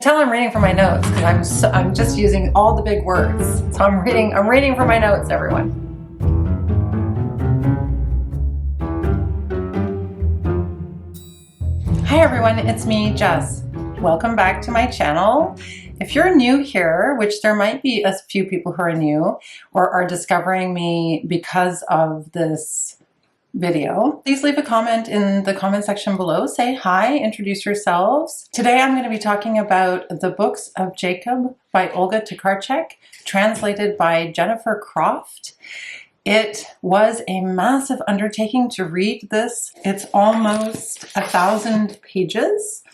Tell I'm reading from my notes because I'm just using all the big words. So I'm reading from my notes, everyone. Hi everyone, it's me, Jess. Welcome back to my channel. If you're new here, which there might be a few people who are new or are discovering me because of this video, please leave a comment in the comment section below. Say hi, introduce yourselves. Today I'm going to be talking about The Books of Jacob by Olga Tokarczuk, translated by Jennifer Croft. It was a massive undertaking to read this. It's almost 1,000 pages.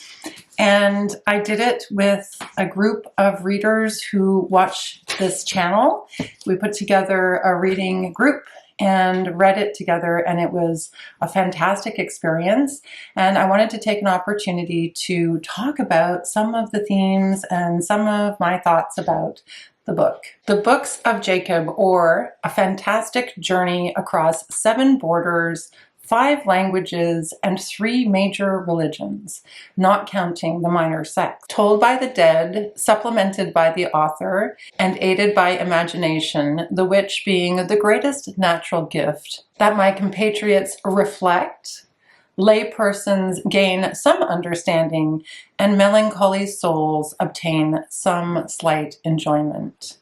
And I did it with a group of readers who watch this channel. We put together a reading group and read it together, and it was a fantastic experience. And I wanted to take an opportunity to talk about some of the themes and some of my thoughts about the book. The Books of Jacob, or A Fantastic Journey Across 7 Borders, 5 languages, and 3 major religions, not counting the minor sects. Told by the dead, supplemented by the author, and aided by imagination, the which being the greatest natural gift that my compatriots reflect, laypersons gain some understanding, and melancholy souls obtain some slight enjoyment.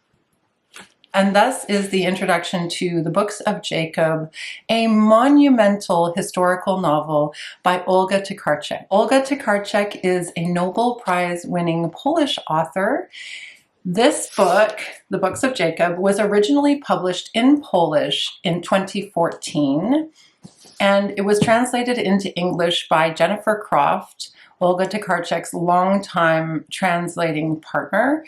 And thus is the introduction to The Books of Jacob, a monumental historical novel by Olga Tokarczuk. Olga Tokarczuk is a Nobel Prize-winning Polish author. This book, The Books of Jacob, was originally published in Polish in 2014, and it was translated into English by Jennifer Croft, Olga Tokarczuk's longtime translating partner,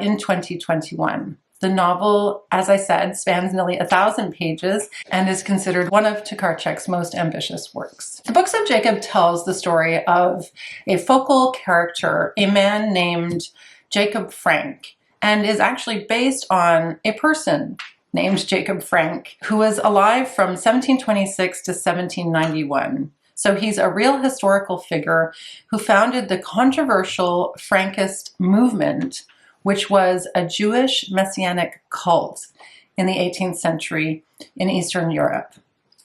in 2021. The novel, as I said, spans nearly 1,000 pages and is considered one of Tokarczuk's most ambitious works. The Books of Jacob tells the story of a focal character, a man named Jacob Frank, and is actually based on a person named Jacob Frank, who was alive from 1726 to 1791. So he's a real historical figure who founded the controversial Frankist movement, which was a Jewish messianic cult in the 18th century in Eastern Europe.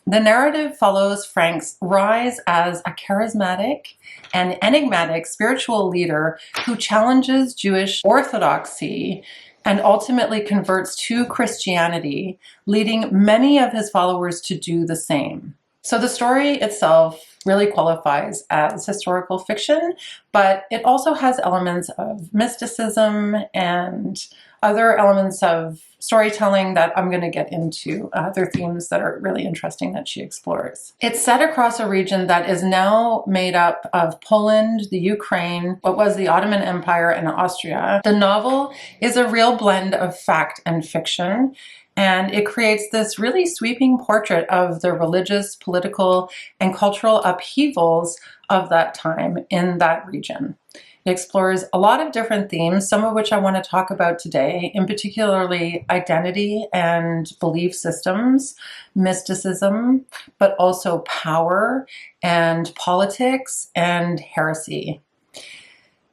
The narrative follows Frank's rise as a charismatic and enigmatic spiritual leader who challenges Jewish orthodoxy and ultimately converts to Christianity, leading many of his followers to do the same. So the story itself really qualifies as historical fiction, but it also has elements of mysticism and other elements of storytelling that I'm going to get into, other themes that are really interesting that she explores. It's set across a region that is now made up of Poland, the Ukraine, what was the Ottoman Empire, and Austria. The novel is a real blend of fact and fiction, and it creates this really sweeping portrait of the religious, political, and cultural upheavals of that time in that region. It explores a lot of different themes, some of which I want to talk about today, in particularly identity and belief systems, mysticism, but also power and politics and heresy.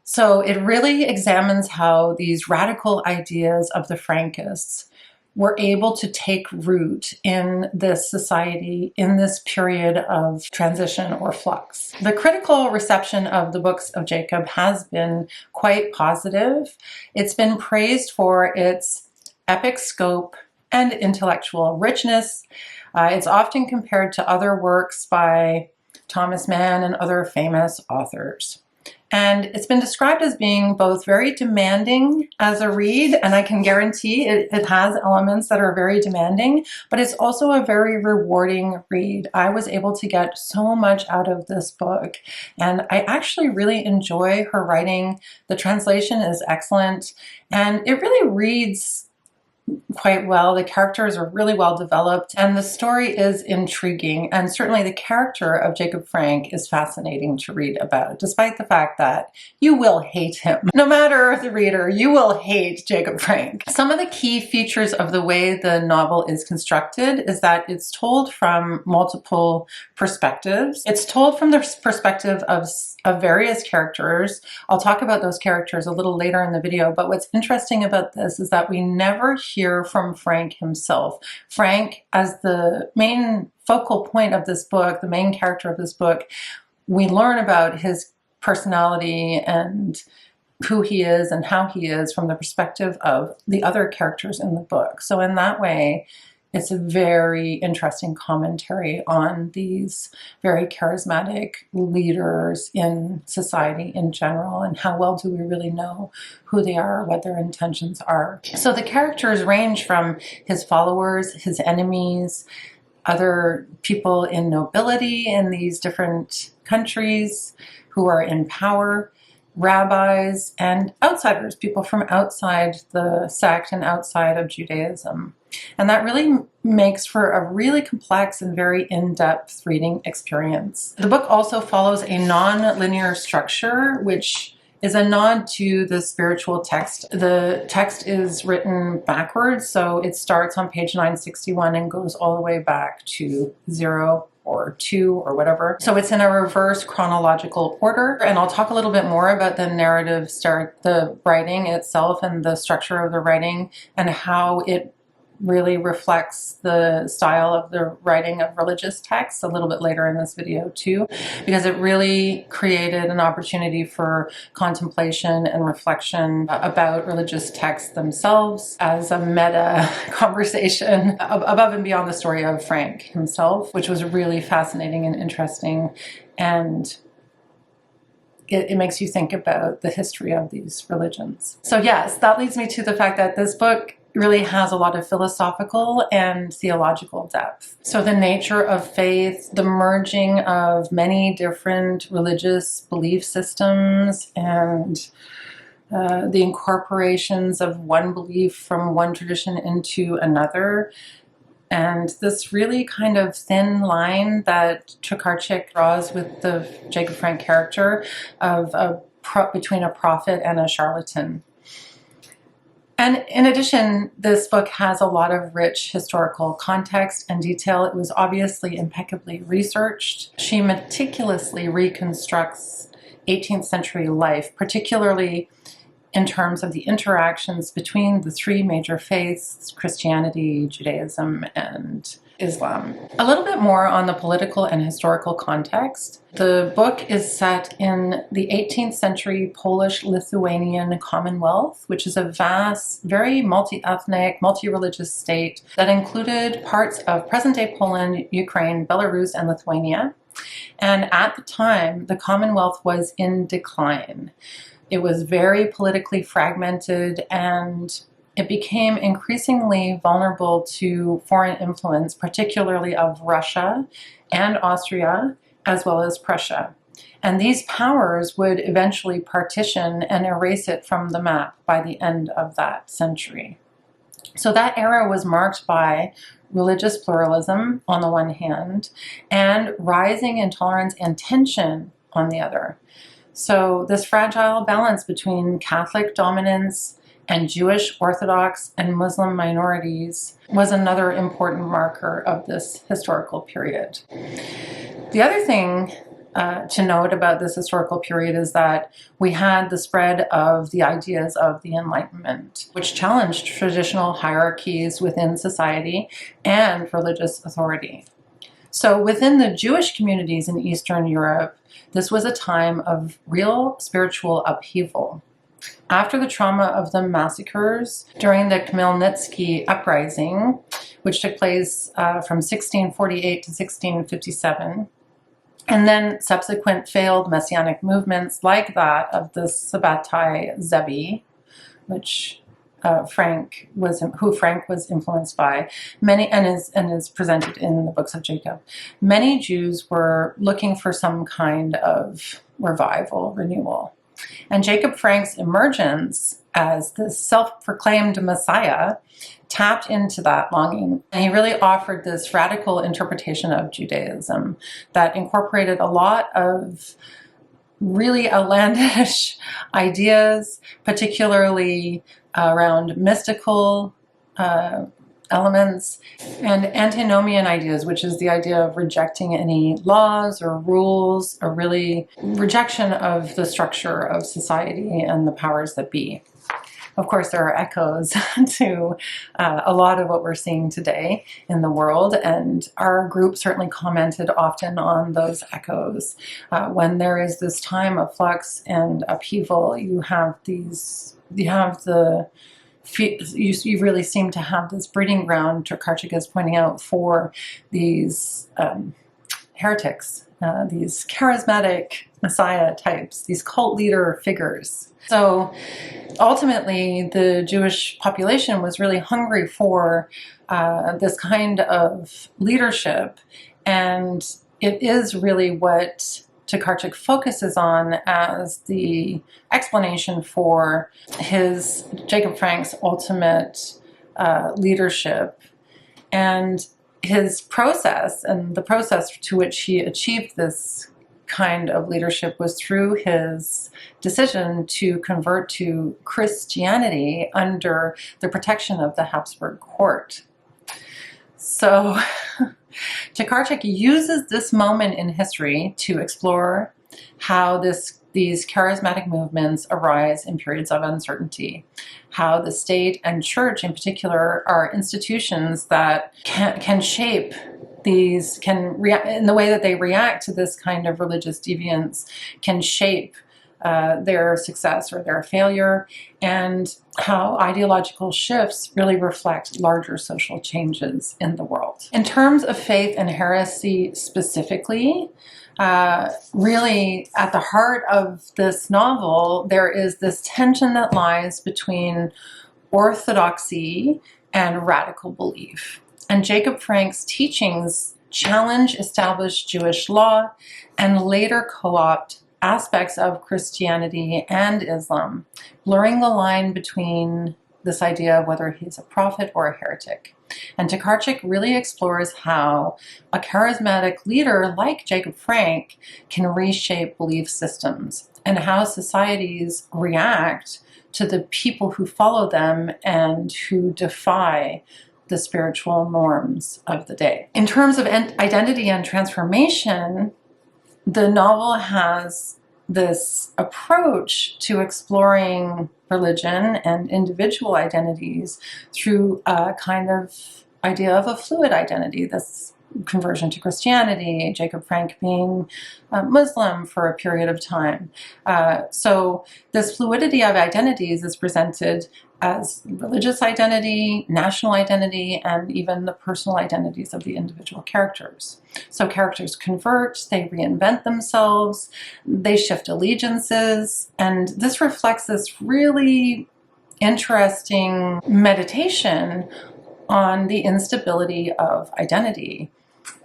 So it really examines how these radical ideas of the Frankists were able to take root in this society, in this period of transition or flux. The critical reception of The Books of Jacob has been quite positive. It's been praised for its epic scope and intellectual richness. It's often compared to other works by Thomas Mann and other famous authors. And it's been described as being both very demanding as a read, and I can guarantee it has elements that are very demanding, but it's also a very rewarding read. I was able to get so much out of this book, and I actually really enjoy her writing. The translation is excellent, and it really reads quite well. The characters are really well developed, and the story is intriguing, and certainly the character of Jacob Frank is fascinating to read about, despite the fact that you will hate him. No matter the reader, you will hate Jacob Frank. Some of the key features of the way the novel is constructed is that it's told from multiple perspectives. It's told from the perspective of of various characters. I'll talk about those characters a little later in the video, but what's interesting about this is that we never hear from Frank himself. Frank, as the main focal point of this book, the main character of this book, we learn about his personality and who he is and how he is from the perspective of the other characters in the book. So in that way, it's a very interesting commentary on these very charismatic leaders in society in general, and how well do we really know who they are, what their intentions are. So the characters range from his followers, his enemies, other people in nobility in these different countries who are in power, rabbis, and outsiders, people from outside the sect and outside of Judaism. And that really makes for a really complex and very in-depth reading experience. The book also follows a non-linear structure, which is a nod to the spiritual text. The text is written backwards, so it starts on page 961 and goes all the way back to 0 or 2 or whatever. So it's in a reverse chronological order, and I'll talk a little bit more about the narrative the writing itself and the structure of the writing and how it really reflects the style of the writing of religious texts a little bit later in this video too, because it really created an opportunity for contemplation and reflection about religious texts themselves as a meta conversation above and beyond the story of Frank himself, which was really fascinating and interesting, and it makes you think about the history of these religions. So yes, that leads me to the fact that this book really has a lot of philosophical and theological depth. So the nature of faith, the merging of many different religious belief systems, and the incorporations of one belief from one tradition into another, and this really kind of thin line that Tokarczuk draws with the Jacob Frank character of between a prophet and a charlatan. And in addition, this book has a lot of rich historical context and detail. It was obviously impeccably researched. She meticulously reconstructs 18th century life, particularly in terms of the interactions between the three major faiths, Christianity, Judaism, and Islam. A little bit more on the political and historical context. The book is set in the 18th century Polish-Lithuanian Commonwealth, which is a vast, very multi-ethnic, multi-religious state that included parts of present-day Poland, Ukraine, Belarus, and Lithuania. And at the time, the Commonwealth was in decline. It was very politically fragmented, and it became increasingly vulnerable to foreign influence, particularly of Russia and Austria, as well as Prussia. And these powers would eventually partition and erase it from the map by the end of that century. So that era was marked by religious pluralism on the one hand, and rising intolerance and tension on the other. So this fragile balance between Catholic dominance and Jewish, Orthodox, and Muslim minorities was another important marker of this historical period. The other thing to note about this historical period is that we had the spread of the ideas of the Enlightenment, which challenged traditional hierarchies within society and religious authority. So within the Jewish communities in Eastern Europe, this was a time of real spiritual upheaval. After the trauma of the massacres during the Khmelnytsky uprising, which took place from 1648 to 1657, and then subsequent failed messianic movements like that of the Sabbatai Zevi, which Frank was influenced by, and is presented in the books of Jacob. Many Jews were looking for some kind of revival, renewal. And Jacob Frank's emergence as the self-proclaimed Messiah tapped into that longing. And he really offered this radical interpretation of Judaism that incorporated a lot of really outlandish ideas, particularly around mystical elements, and antinomian ideas, which is the idea of rejecting any laws or rules, a really rejection of the structure of society and the powers that be. Of course, there are echoes to a lot of what we're seeing today in the world, and our group certainly commented often on those echoes. When there is this time of flux and upheaval, you really seem to have this breeding ground, Tokarczuk is pointing out, for these heretics, these charismatic messiah types, these cult leader figures. So ultimately, the Jewish population was really hungry for this kind of leadership, and it is really what Tokarczuk focuses on as the explanation for Jacob Frank's ultimate leadership, and his process, and the process to which he achieved this kind of leadership was through his decision to convert to Christianity under the protection of the Habsburg court. So Tokarczuk uses this moment in history to explore how these charismatic movements arise in periods of uncertainty, how the state and church in particular are institutions that can shape these, in the way that they react to this kind of religious deviance, can shape their success or their failure, and how ideological shifts really reflect larger social changes in the world. In terms of faith and heresy specifically, really at the heart of this novel, there is this tension that lies between orthodoxy and radical belief. And Jacob Frank's teachings challenge established Jewish law and later co-opt aspects of Christianity and Islam, blurring the line between this idea of whether he's a prophet or a heretic. And Tokarczuk really explores how a charismatic leader like Jacob Frank can reshape belief systems, and how societies react to the people who follow them and who defy the spiritual norms of the day. In terms of identity and transformation, the novel has this approach to exploring religion and individual identities through a kind of idea of a fluid identity, this conversion to Christianity, Jacob Frank being Muslim for a period of time. So this fluidity of identities is presented as religious identity, national identity, and even the personal identities of the individual characters. So characters convert, they reinvent themselves, they shift allegiances, and this reflects this really interesting meditation on the instability of identity,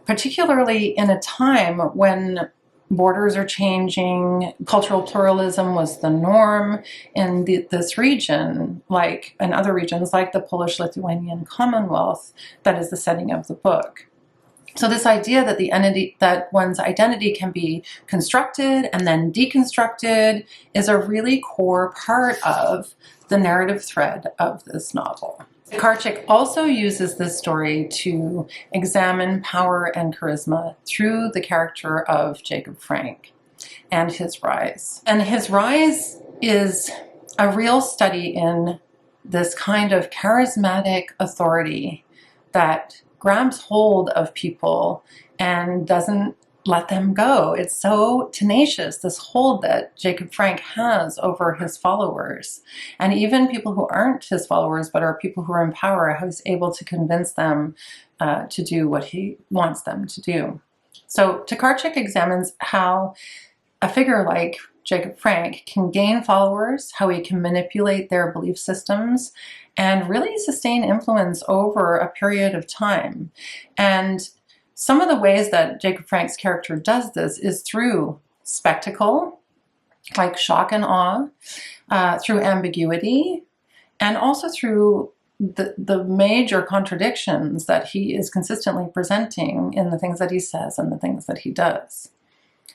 particularly in a time when borders are changing, cultural pluralism was the norm in this region, like in other regions like the Polish-Lithuanian Commonwealth, that is the setting of the book. So this idea that one's identity can be constructed and then deconstructed is a really core part of the narrative thread of this novel. Tokarczuk also uses this story to examine power and charisma through the character of Jacob Frank and his rise. And his rise is a real study in this kind of charismatic authority that grabs hold of people and doesn't let them go. It's so tenacious, this hold that Jacob Frank has over his followers. And even people who aren't his followers, but are people who are in power, how he's able to convince them to do what he wants them to do. So Tokarczuk examines how a figure like Jacob Frank can gain followers, how he can manipulate their belief systems, and really sustain influence over a period of time. And some of the ways that Jacob Frank's character does this is through spectacle, like shock and awe, through ambiguity, and also through the major contradictions that he is consistently presenting in the things that he says and the things that he does.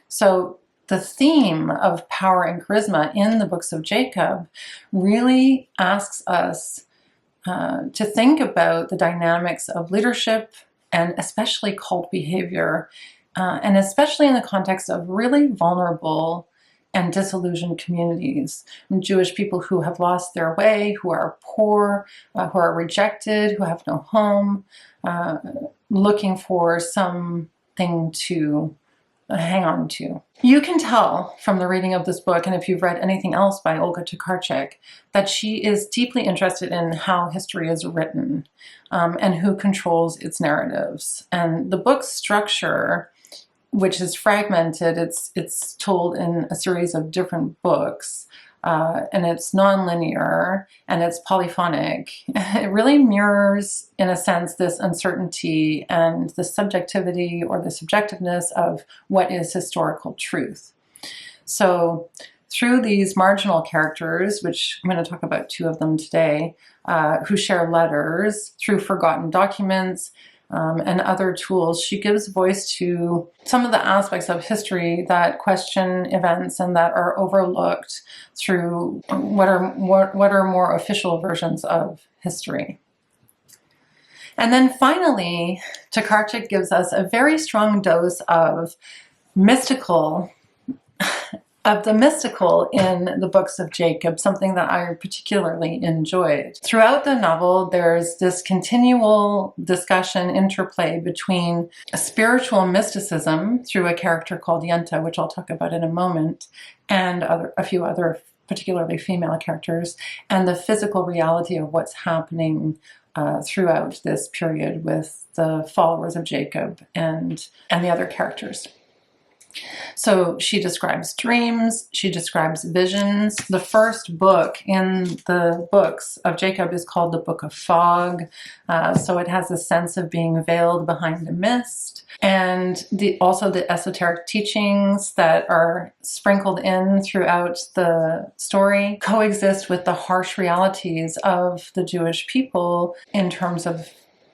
So the theme of power and charisma in the books of Jacob really asks us to think about the dynamics of leadership and especially cult behavior, and especially in the context of really vulnerable and disillusioned communities. Jewish people who have lost their way, who are poor, who are rejected, who have no home, looking for something to hang on to. You can tell from the reading of this book, and if you've read anything else by Olga Tokarczuk, that she is deeply interested in how history is written, and who controls its narratives. And the book's structure, which is fragmented, it's told in a series of different books, and it's non-linear and it's polyphonic. It really mirrors, in a sense, this uncertainty and the subjectivity or the subjectiveness of what is historical truth. So through these marginal characters, which I'm going to talk about 2 of them today, who share letters, through forgotten documents, and other tools, she gives voice to some of the aspects of history that question events and that are overlooked through what are more official versions of history. And then finally, Tokarczuk gives us a very strong dose of the mystical in the books of Jacob, something that I particularly enjoyed. Throughout the novel, there's this continual discussion, interplay between a spiritual mysticism through a character called Yenta, which I'll talk about in a moment, and a few other particularly female characters, and the physical reality of what's happening throughout this period with the followers of Jacob and the other characters. So she describes dreams, she describes visions. The first book in the books of Jacob is called the Book of Fog. So it has a sense of being veiled behind a mist. And also the esoteric teachings that are sprinkled in throughout the story coexist with the harsh realities of the Jewish people in terms of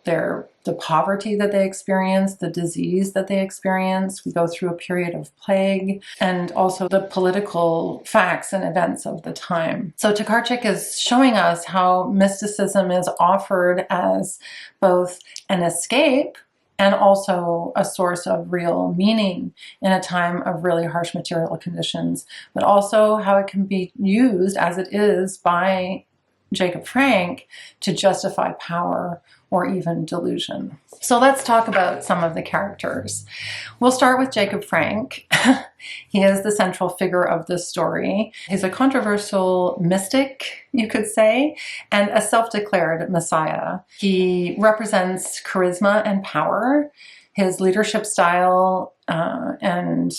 the poverty that they experience, the disease that they experience. We go through a period of plague, and also the political facts and events of the time. So Tokarczuk is showing us how mysticism is offered as both an escape and also a source of real meaning in a time of really harsh material conditions, but also how it can be used, as it is by Jacob Frank, to justify power or even delusion. So let's talk about some of the characters. We'll start with Jacob Frank. He is the central figure of this story. He's a controversial mystic, you could say, and a self-declared messiah. He represents charisma and power. His leadership style and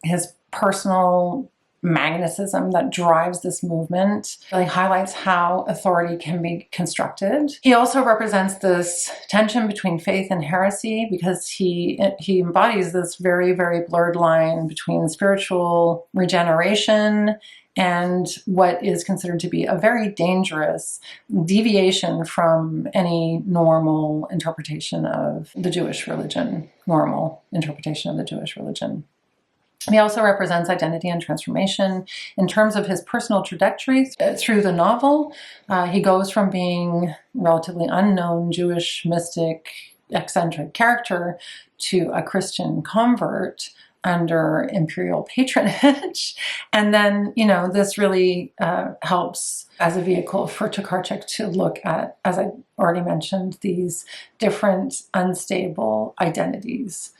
his personal magnetism that drives this movement really highlights how authority can be constructed. He also represents this tension between faith and heresy, because he embodies this very, very blurred line between spiritual regeneration and what is considered to be a very dangerous deviation from any normal interpretation of the Jewish religion, He also represents identity and transformation. In terms of his personal trajectory through the novel, he goes from being relatively unknown Jewish mystic, eccentric character to a Christian convert under imperial patronage. And then, this really helps as a vehicle for Tokarczuk to look at, as I already mentioned, these different unstable identities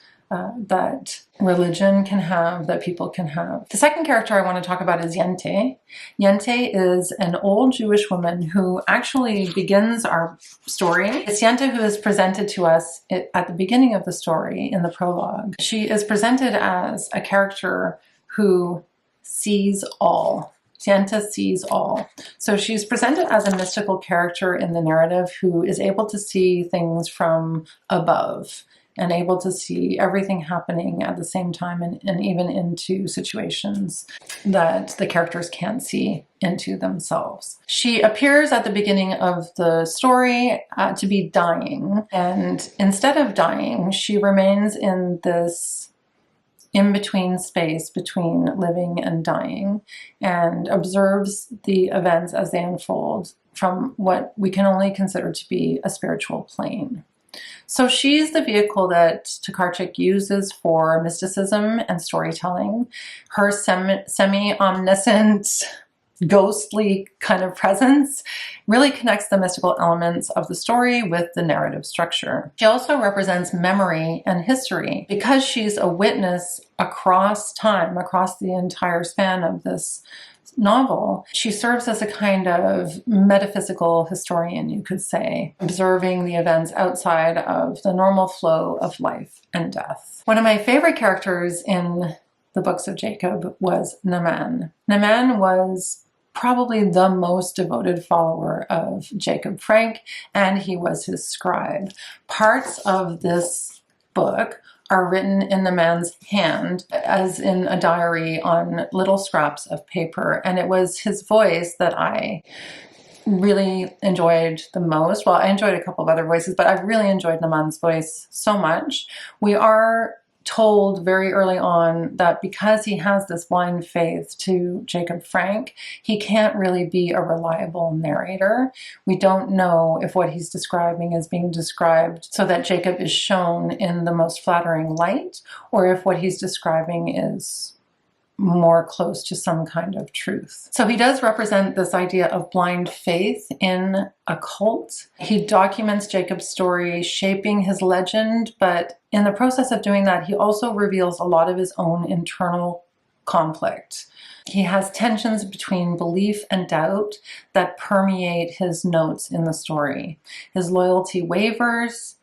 that religion can have, that people can have. The second character I want to talk about is Yente. Yente is an old Jewish woman who actually begins our story. It's Yente who is presented to us at the beginning of the story in the prologue. She is presented as a character who sees all. Yente sees all. So she's presented as a mystical character in the narrative who is able to see things from above, and able to see everything happening at the same time, and even into situations that the characters can't see into themselves. She appears at the beginning of the story to be dying, and instead of dying, she remains in this in-between space between living and dying, and observes the events as they unfold from what we can only consider to be a spiritual plane. So she's the vehicle that Tokarczuk uses for mysticism and storytelling. Her semi-omniscient, ghostly kind of presence really connects the mystical elements of the story with the narrative structure. She also represents memory and history. Because she's a witness across time, across the entire span of this novel, she serves as a kind of metaphysical historian, you could say, observing the events outside of the normal flow of life and death. One of my favorite characters in the books of Jacob was Naaman. Naaman was probably the most devoted follower of Jacob Frank, and he was his scribe. Parts of this book are written in Naaman's hand, as in a diary on little scraps of paper, and it was his voice that I really enjoyed the most. Well, I enjoyed a couple of other voices, but I really enjoyed Naaman's voice so much. We are told very early on that because he has this blind faith to Jacob Frank, he can't really be a reliable narrator. We don't know if what he's describing is being described so that Jacob is shown in the most flattering light, or if what he's describing is more close to some kind of truth. So he does represent this idea of blind faith in a cult. He documents Jacob's story, shaping his legend, but in the process of doing that, he also reveals a lot of his own internal conflict. He has tensions between belief and doubt that permeate his notes in the story. His loyalty wavers.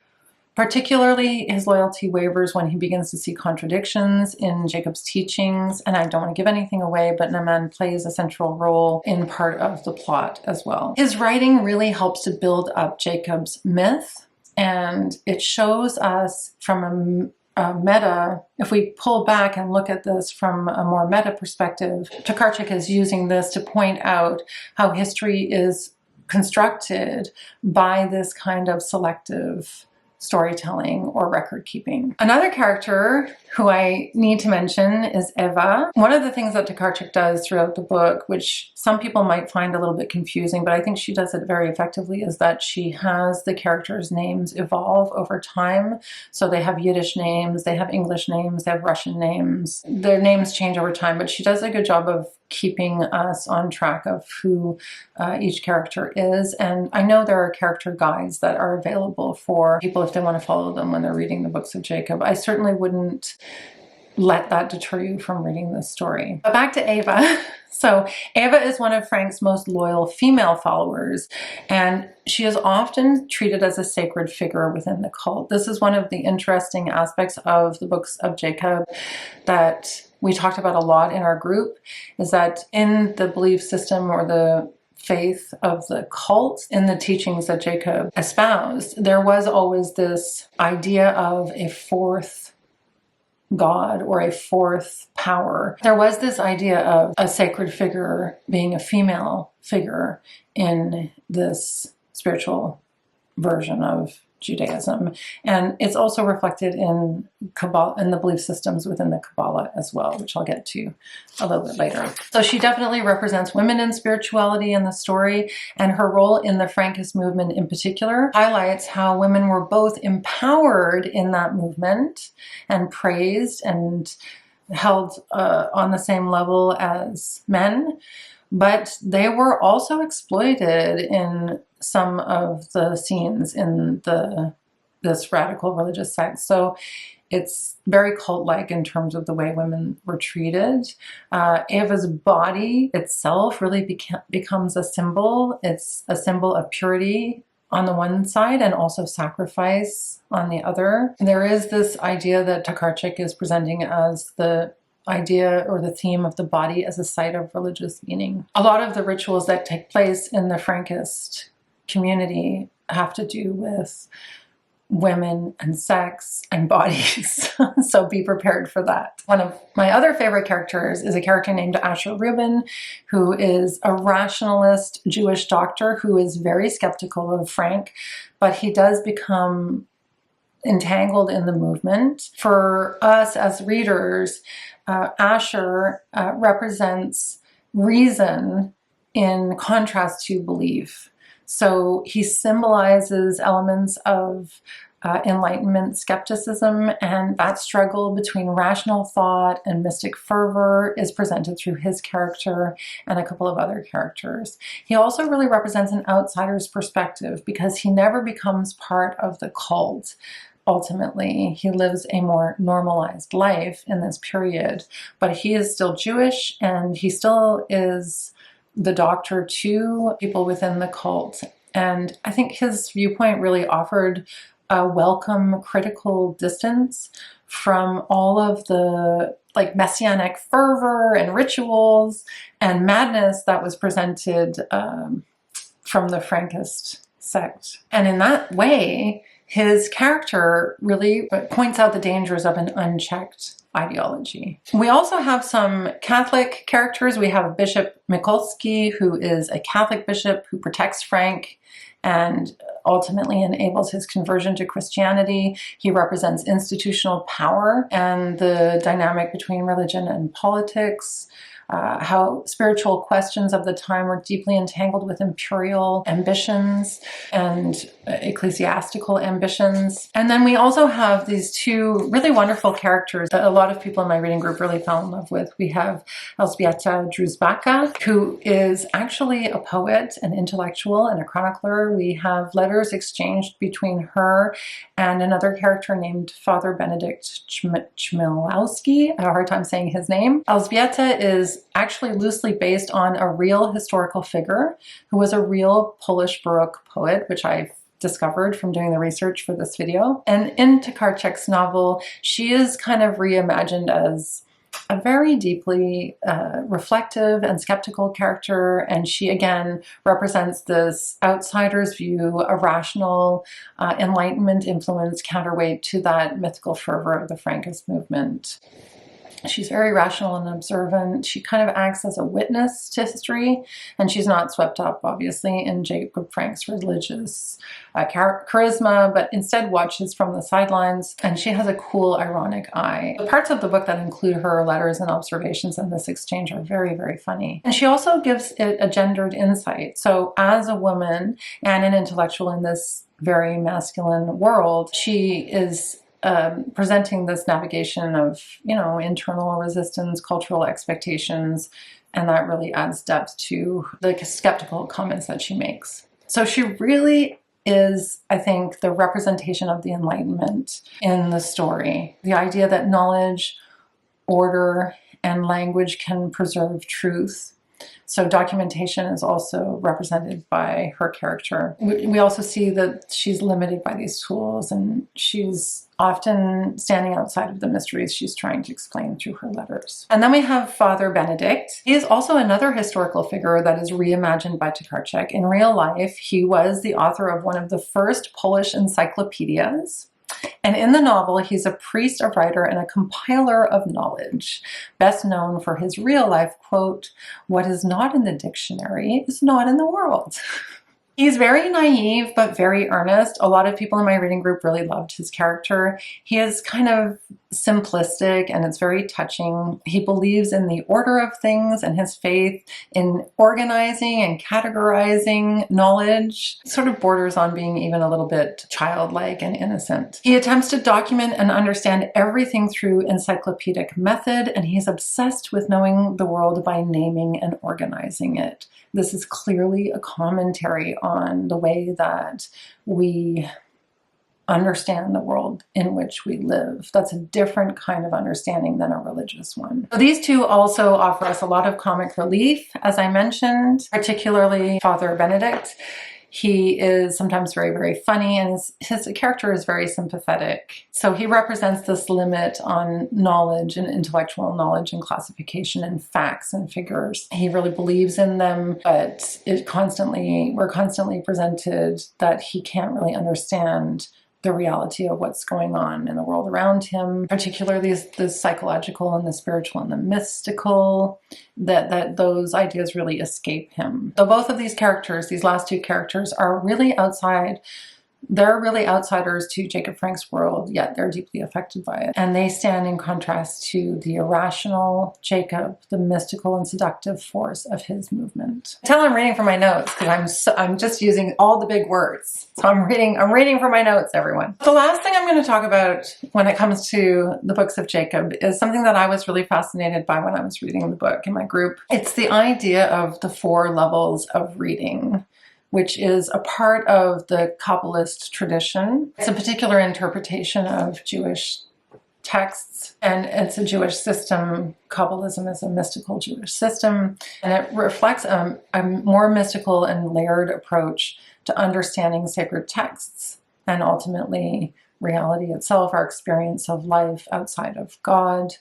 Particularly, his loyalty wavers when he begins to see contradictions in Jacob's teachings, and I don't want to give anything away, but Naaman plays a central role in part of the plot as well. His writing really helps to build up Jacob's myth, and it shows us from a meta, if we pull back and look at this from a more meta perspective, Tokarczuk is using this to point out how history is constructed by this kind of selective storytelling or record keeping. Another character who I need to mention is Eva. One of the things that Tokarczuk does throughout the book, which some people might find a little bit confusing, but I think she does it very effectively, is that she has the characters' names evolve over time. So they have Yiddish names, they have English names, they have Russian names. Their names change over time, but she does a good job of keeping us on track of who each character is. And I know there are character guides that are available for people if they want to follow them when they're reading the books of Jacob. I certainly wouldn't let that deter you from reading this story. But back to Eva. So Eva is one of Frank's most loyal female followers, and she is often treated as a sacred figure within the cult. This is one of the interesting aspects of the books of Jacob that we talked about a lot in our group, is that in the belief system or the faith of the cult, in the teachings that Jacob espoused, there was always this idea of a fourth God or a fourth power. There was this idea of a sacred figure being a female figure in this spiritual version of Judaism. And it's also reflected in Kabbalah, in the belief systems within the Kabbalah as well, which I'll get to a little bit later. So she definitely represents women in spirituality in the story, and her role in the Frankist movement in particular highlights how women were both empowered in that movement and praised and held on the same level as men, but they were also exploited in some of the scenes in this radical religious sect. So it's very cult-like in terms of the way women were treated. Eva's body itself really becomes a symbol. It's a symbol of purity on the one side and also sacrifice on the other. There is this idea that Tokarczuk is presenting as the idea or the theme of the body as a site of religious meaning. A lot of the rituals that take place in the Frankist community have to do with women and sex and bodies. So be prepared for that. One of my other favorite characters is a character named Asher Rubin, who is a rationalist Jewish doctor who is very skeptical of Frank, but he does become entangled in the movement. For us as readers, Asher represents reason in contrast to belief. So he symbolizes elements of Enlightenment skepticism, and that struggle between rational thought and mystic fervor is presented through his character and a couple of other characters. He also really represents an outsider's perspective because he never becomes part of the cult. Ultimately, he lives a more normalized life in this period, but he is still Jewish and he still is the doctor to people within the cult. And I think his viewpoint really offered a welcome critical distance from all of the like messianic fervor and rituals and madness that was presented from the Frankist sect. And in that way, his character really points out the dangers of an unchecked ideology. We also have some Catholic characters. We have Bishop Mikulski, who is a Catholic bishop who protects Frank and ultimately enables his conversion to Christianity. He represents institutional power and the dynamic between religion and politics. How spiritual questions of the time were deeply entangled with imperial ambitions and ecclesiastical ambitions. And then we also have these two really wonderful characters that a lot of people in my reading group really fell in love with. We have Elżbieta Druzbaka, who is actually a poet, an intellectual, and a chronicler. We have letters exchanged between her and another character named Father Benedict Chmielowski. I have a hard time saying his name. Elżbieta is actually loosely based on a real historical figure who was a real Polish Baroque poet, which I've discovered from doing the research for this video. And in Tokarczuk's novel, she is kind of reimagined as a very deeply reflective and skeptical character, and she again represents this outsider's view, a rational Enlightenment influence counterweight to that mythical fervor of the Frankist movement. She's very rational and observant. She kind of acts as a witness to history, and she's not swept up, obviously, in Jacob Frank's religious charisma, but instead watches from the sidelines, and she has a cool, ironic eye. The parts of the book that include her letters and observations in this exchange are very, very funny. And she also gives it a gendered insight. So as a woman and an intellectual in this very masculine world, she is presenting this navigation of, internal resistance, cultural expectations, and that really adds depth to the skeptical comments that she makes. So she really is, I think, the representation of the Enlightenment in the story. The idea that knowledge, order, and language can preserve truth. So documentation is also represented by her character. We also see that she's limited by these tools, and she's often standing outside of the mysteries she's trying to explain through her letters. And then we have Father Benedict. He is also another historical figure that is reimagined by Tokarczuk. In real life, he was the author of one of the first Polish encyclopedias. And in the novel, he's a priest, a writer, and a compiler of knowledge, best known for his real-life quote, "What is not in the dictionary is not in the world." He's very naive, but very earnest. A lot of people in my reading group really loved his character. He is kind of simplistic, and it's very touching. He believes in the order of things and his faith in organizing and categorizing knowledge. It sort of borders on being even a little bit childlike and innocent. He attempts to document and understand everything through encyclopedic method, and he's obsessed with knowing the world by naming and organizing it. This is clearly a commentary on the way that we understand the world in which we live. That's a different kind of understanding than a religious one. So these two also offer us a lot of comic relief, as I mentioned, particularly Father Benedict. He is sometimes very, very funny, and his character is very sympathetic. So he represents this limit on knowledge and intellectual knowledge and classification and facts and figures. He really believes in them, but we're constantly presented that he can't really understand the reality of what's going on in the world around him, particularly the psychological and the spiritual and the mystical, that those ideas really escape him. So both of these characters, these last two characters, are really outside They're really outsiders to Jacob Frank's world, yet they're deeply affected by it. And they stand in contrast to the irrational Jacob, the mystical and seductive force of his movement. Tell I'm reading from my notes because I'm just using all the big words. So I'm reading from my notes, everyone. The last thing I'm going to talk about when it comes to the books of Jacob is something that I was really fascinated by when I was reading the book in my group. It's the idea of the 4 levels of reading, which is a part of the Kabbalist tradition. It's a particular interpretation of Jewish texts, and it's a Jewish system. Cabalism is a mystical Jewish system, and it reflects a more mystical and layered approach to understanding sacred texts and ultimately reality itself, our experience of life outside of God.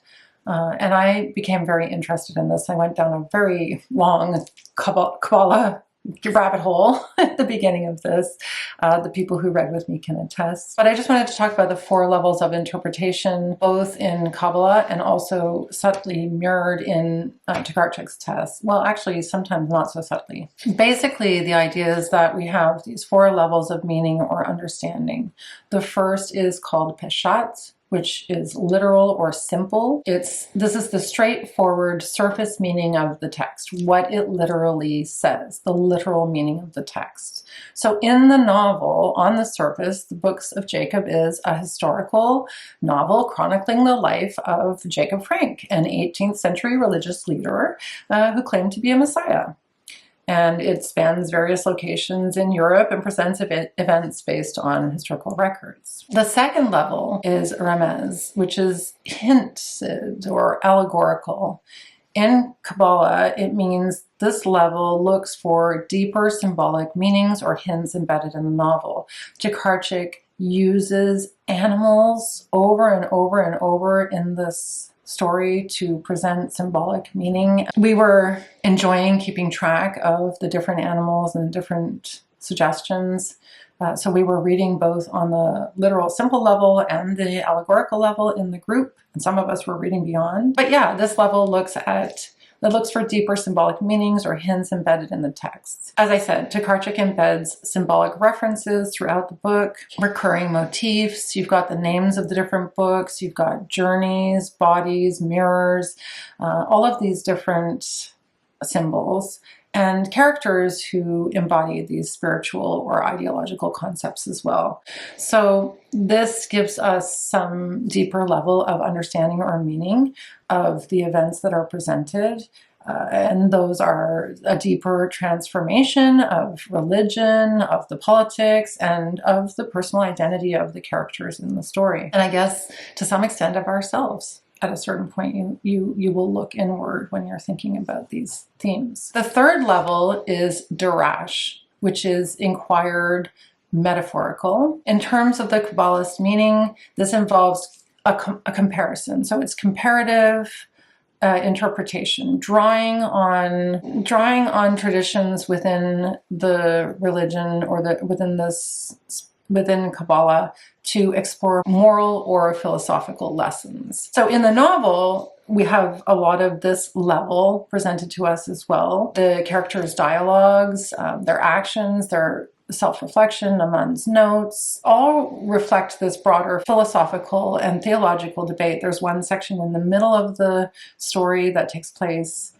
And I became very interested in this. I went down a very long Kabbalah rabbit hole at the beginning of this. The people who read with me can attest. But I just wanted to talk about the 4 levels of interpretation, both in Kabbalah and also subtly mirrored in Tokarczuk's test. Well, actually, sometimes not so subtly. Basically, the idea is that we have these 4 levels of meaning or understanding. The first is called Peshat, which is literal or simple. This is the straightforward surface meaning of the text, what it literally says, the literal meaning of the text. So in the novel, on the surface, the Books of Jacob is a historical novel chronicling the life of Jacob Frank, an 18th century religious leader who claimed to be a messiah. And it spans various locations in Europe and presents events based on historical records. The second level is remez, which is hinted or allegorical. In Kabbalah, it means this level looks for deeper symbolic meanings or hints embedded in the novel. Tokarczuk uses animals over and over and over in this story to present symbolic meaning. We were enjoying keeping track of the different animals and different suggestions. So we were reading both on the literal simple level and the allegorical level in the group. And some of us were reading beyond. But yeah, this level looks for deeper symbolic meanings or hints embedded in the text. As I said, Tokarczuk embeds symbolic references throughout the book, recurring motifs. You've got the names of the different books. You've got journeys, bodies, mirrors, all of these different symbols, and characters who embody these spiritual or ideological concepts as well. So this gives us some deeper level of understanding or meaning of the events that are presented. And those are a deeper transformation of religion, of the politics, and of the personal identity of the characters in the story. And I guess to some extent of ourselves. At a certain point, you will look inward when you're thinking about these themes. The third level is darash, which is inquired metaphorical. In terms of the Kabbalist meaning, this involves a comparison. So it's comparative interpretation, drawing on traditions within the religion or within Kabbalah to explore moral or philosophical lessons. So in the novel, we have a lot of this level presented to us as well. The characters' dialogues, their actions, their self-reflection, Aman's notes, all reflect this broader philosophical and theological debate. There's one section in the middle of the story that takes place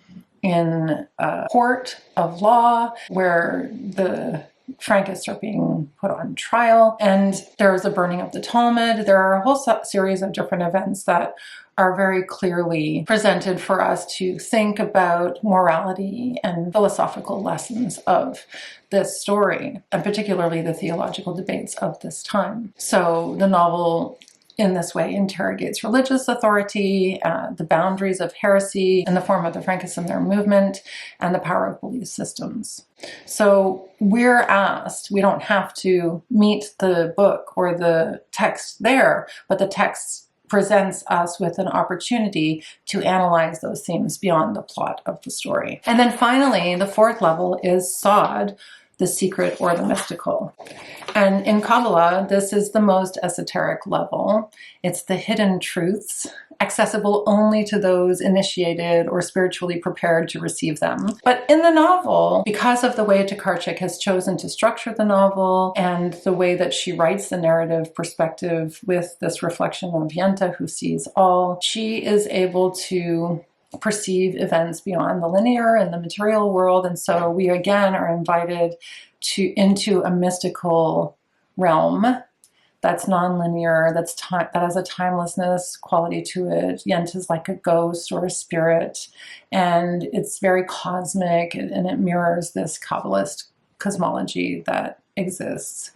in a court of law where the Frankists are being put on trial, and there's a burning of the Talmud. There are a whole series of different events that are very clearly presented for us to think about morality and philosophical lessons of this story, and particularly the theological debates of this time. So the novel in this way interrogates religious authority, the boundaries of heresy in the form of the Frankists and their movement, and the power of belief systems. So we're asked, we don't have to meet the book or the text there, but the text presents us with an opportunity to analyze those themes beyond the plot of the story. And then finally, the fourth level is Sod, the secret or the mystical. And in Kabbalah, this is the most esoteric level. It's the hidden truths, accessible only to those initiated or spiritually prepared to receive them. But in the novel, because of the way Tokarczuk has chosen to structure the novel and the way that she writes the narrative perspective with this reflection of Yenta who sees all, she is able to perceive events beyond the linear and the material world. And so we again are invited into a mystical realm that's nonlinear, that has a timelessness quality to it. Yenta is like a ghost or a spirit, and it's very cosmic, and it mirrors this Kabbalist cosmology that exists.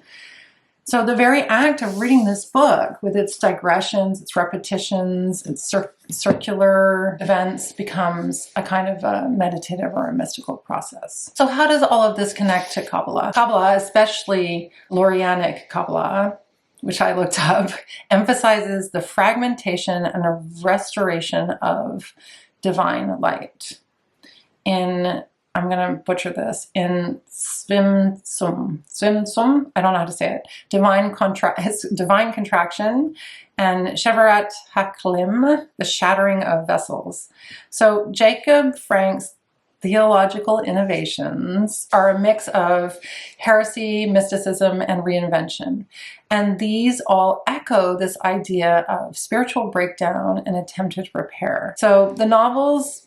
So the very act of reading this book, with its digressions, its repetitions, its circular events, becomes a kind of a meditative or a mystical process. So how does all of this connect to Kabbalah? Kabbalah, especially Lurianic Kabbalah, which I looked up, emphasizes the fragmentation and a restoration of divine light. I'm going to butcher this, in Svimsum, I don't know how to say it, divine contraction, and Shevarat Haklim, the shattering of vessels. So Jacob Frank's theological innovations are a mix of heresy, mysticism, and reinvention. And these all echo this idea of spiritual breakdown and attempted repair. So the novel's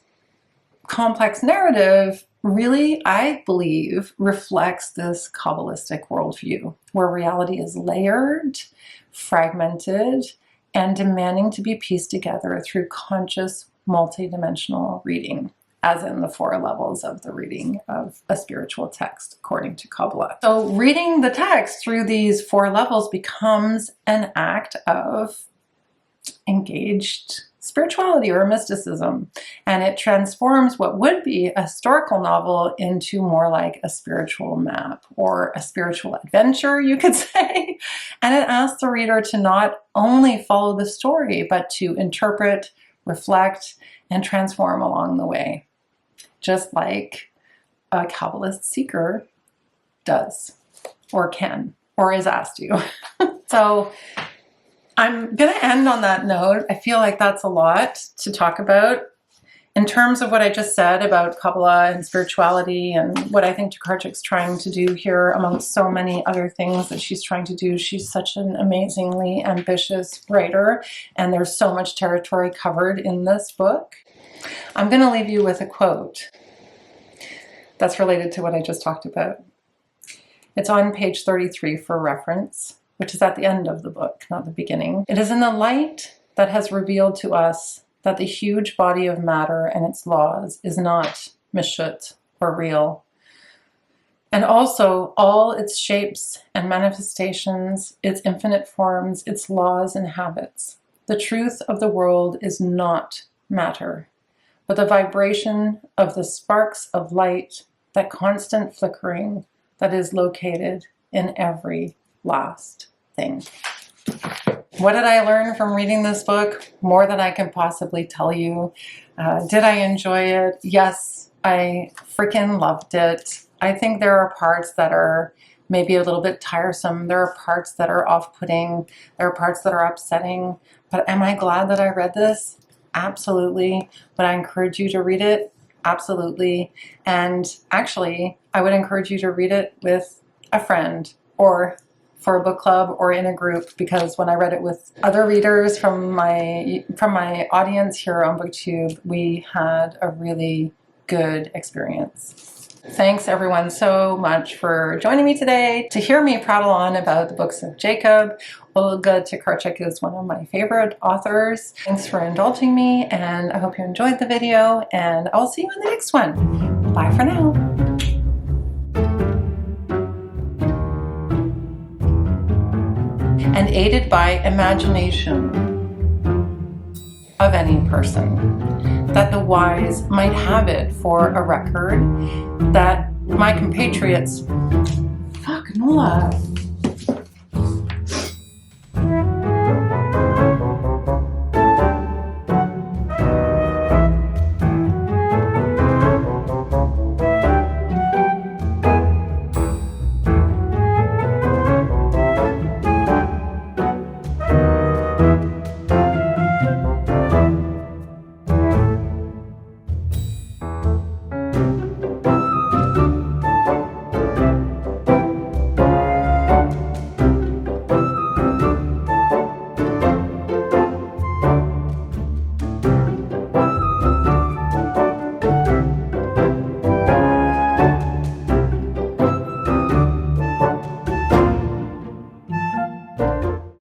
complex narrative really, I believe, reflects this Kabbalistic worldview, where reality is layered, fragmented, and demanding to be pieced together through conscious, multidimensional reading, as in the 4 levels of the reading of a spiritual text, according to Kabbalah. So reading the text through these 4 levels becomes an act of engaged spirituality or mysticism, and it transforms what would be a historical novel into more like a spiritual map or a spiritual adventure, you could say. And it asks the reader to not only follow the story, but to interpret, reflect, and transform along the way, just like a Kabbalist seeker does, or can, or is asked to. So I'm going to end on that note. I feel like that's a lot to talk about in terms of what I just said about Kabbalah and spirituality and what I think Tokarczuk's trying to do here, amongst so many other things that she's trying to do. She's such an amazingly ambitious writer, and there's so much territory covered in this book. I'm going to leave you with a quote that's related to what I just talked about. It's on page 33 for reference, which is at the end of the book, not the beginning. It is in the light that has revealed to us that the huge body of matter and its laws is not mishut or real. And also all its shapes and manifestations, its infinite forms, its laws and habits. The truth of the world is not matter, but the vibration of the sparks of light, that constant flickering that is located in every last thing. What did I learn from reading this book? More than I can possibly tell you. Did I enjoy it? Yes, I freaking loved it. I think there are parts that are maybe a little bit tiresome. There are parts that are off-putting. There are parts that are upsetting. But am I glad that I read this? Absolutely. Would I encourage you to read it? Absolutely. And actually, I would encourage you to read it with a friend, or for a book club, or in a group, because when I read it with other readers from my audience here on BookTube, we had a really good experience. Thanks everyone so much for joining me today to hear me prattle on about the books of Jacob. Olga Tokarczuk is one of my favorite authors. Thanks for indulging me, and I hope you enjoyed the video, and I'll see you in the next one. Bye for now. And aided by imagination of any person, that the wise might have it for a record, that my compatriots, fuck Nola,